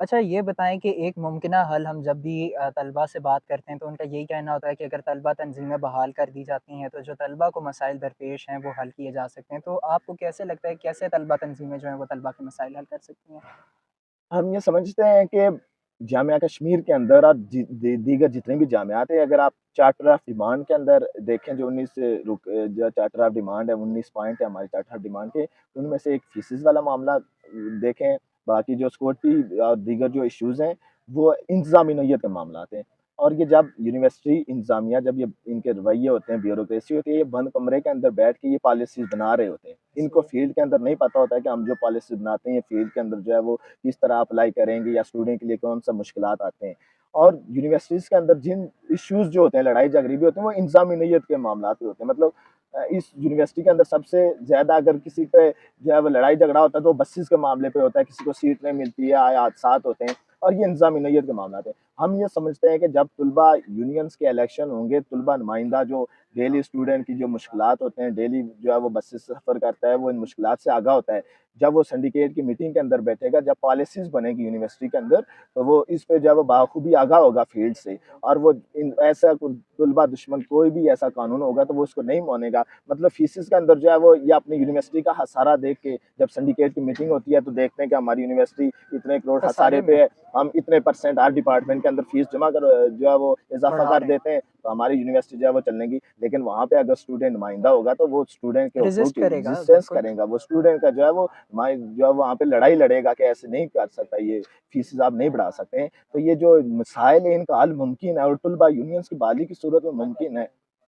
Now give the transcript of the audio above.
اچھا یہ بتائیں کہ ایک ممکنہ حل ہم جب بھی طلباء سے بات کرتے ہیں تو ان کا یہی کہنا ہوتا ہے کہ اگر طلباء تنظیمیں بحال کر دی جاتی ہیں تو جو طلباء کو مسائل درپیش ہیں وہ حل کیے جا سکتے ہیں، تو آپ کو کیسے لگتا ہے کیسے طلباء تنظیمیں جو ہیں وہ طلباء کے مسائل حل کر سکتی ہیں؟ ہم یہ سمجھتے ہیں کہ جامعہ کشمیر کے اندر اور دیگر جتنے بھی جامعات ہیں، اگر آپ چارٹر آف ڈیمانڈ کے اندر دیکھیں، جو 19 جو چارٹر آف ڈیمانڈ ہے، 19 پوائنٹ ہے ہمارے چارٹر آف ڈیمانڈ کے، ان میں سے ایک فیسز والا معاملہ دیکھیں، باقی جو سیکورٹی اور دیگر جو ایشوز ہیں وہ انتظامی نوعیت کے معاملات ہیں۔ اور یہ جب یونیورسٹی انتظامیہ، جب یہ ان کے رویے ہوتے ہیں، بیوروکریسی ہوتی ہے، یہ بند کمرے کے اندر بیٹھ کے یہ پالیسیز بنا رہے ہوتے ہیں، ان کو صحیح۔ فیلڈ کے اندر نہیں پتہ ہوتا ہے کہ ہم جو پالیسی بناتے ہیں یہ فیلڈ کے اندر جو ہے وہ کس طرح اپلائی کریں گے، یا اسٹوڈنٹ کے لیے کون سا مشکلات آتے ہیں۔ اور یونیورسٹیز کے اندر جن ایشوز جو ہوتے ہیں، لڑائی جھگڑے بھی ہوتے ہیں، وہ انتظامی نوعیت کے معاملات بھی ہوتے ہیں۔ مطلب اس یونیورسٹی کے اندر سب سے زیادہ اگر کسی پہ جو ہے وہ لڑائی جھگڑا ہوتا ہے تو وہ بسیز کے معاملے پہ ہوتا ہے، کسی کو سیٹ نہیں ملتی ہے، حادثات ہوتے ہیں، اور یہ انتظامی نوعیت کے معاملات ہیں۔ ہم یہ سمجھتے ہیں کہ جب طلباء یونینز کے الیکشن ہوں گے، طلباء نمائندہ جو ڈیلی اسٹوڈنٹ کی جو مشکلات ہوتے ہیں، ڈیلی جو ہے وہ بس سے سفر کرتا ہے، وہ ان مشکلات سے آگاہ ہوتا ہے، جب وہ سنڈیکیٹ کی میٹنگ کے اندر بیٹھے گا، جب پالیسیز بنے گی یونیورسٹی کے اندر، تو وہ اس پہ جو ہے وہ بخوبی آگاہ ہوگا فیلڈ سے، اور وہ ایسا طلباء دشمن کوئی بھی ایسا قانون ہوگا تو وہ اس کو نہیں مانے گا۔ مطلب فیسز کے اندر جو ہے وہ یہ اپنی یونیورسٹی کا خسارہ دیکھ کے، جب سنڈیکیٹ کی میٹنگ ہوتی ہے تو دیکھتے ہیں کہ ہماری یونیورسٹی اتنے کروڑ خسارے خسارے میں پہ ہے، ہم اتنے پرسنٹ ہر ڈپارٹمنٹ کے اندر فیس جمع کر جو ہے وہ اضافہ بڑھا کر رہے دیتے ہیں، تو ہماری یونیورسٹی جو ہے وہ چلنے گی۔ لیکن وہاں پہ اگر اسٹوڈنٹ نمائندہ ہوگا تو وہ اسٹوڈنٹ کے ہیں حقوق ریزسٹ کی کرے گا ریزسٹنس بالکل۔ کرے گا، وہ اسٹوڈنٹ کا جو ہے وہ جو ہے وہاں پہ لڑائی لڑے گا کہ ایسے نہیں کر سکتا، یہ فیسز آپ نہیں بڑھا سکتے ہیں۔ تو یہ جو مسائل ہیں ان کا حل ممکن ہے، اور طلباء یونینز کی بحالی کی صورت میں ممکن ہے۔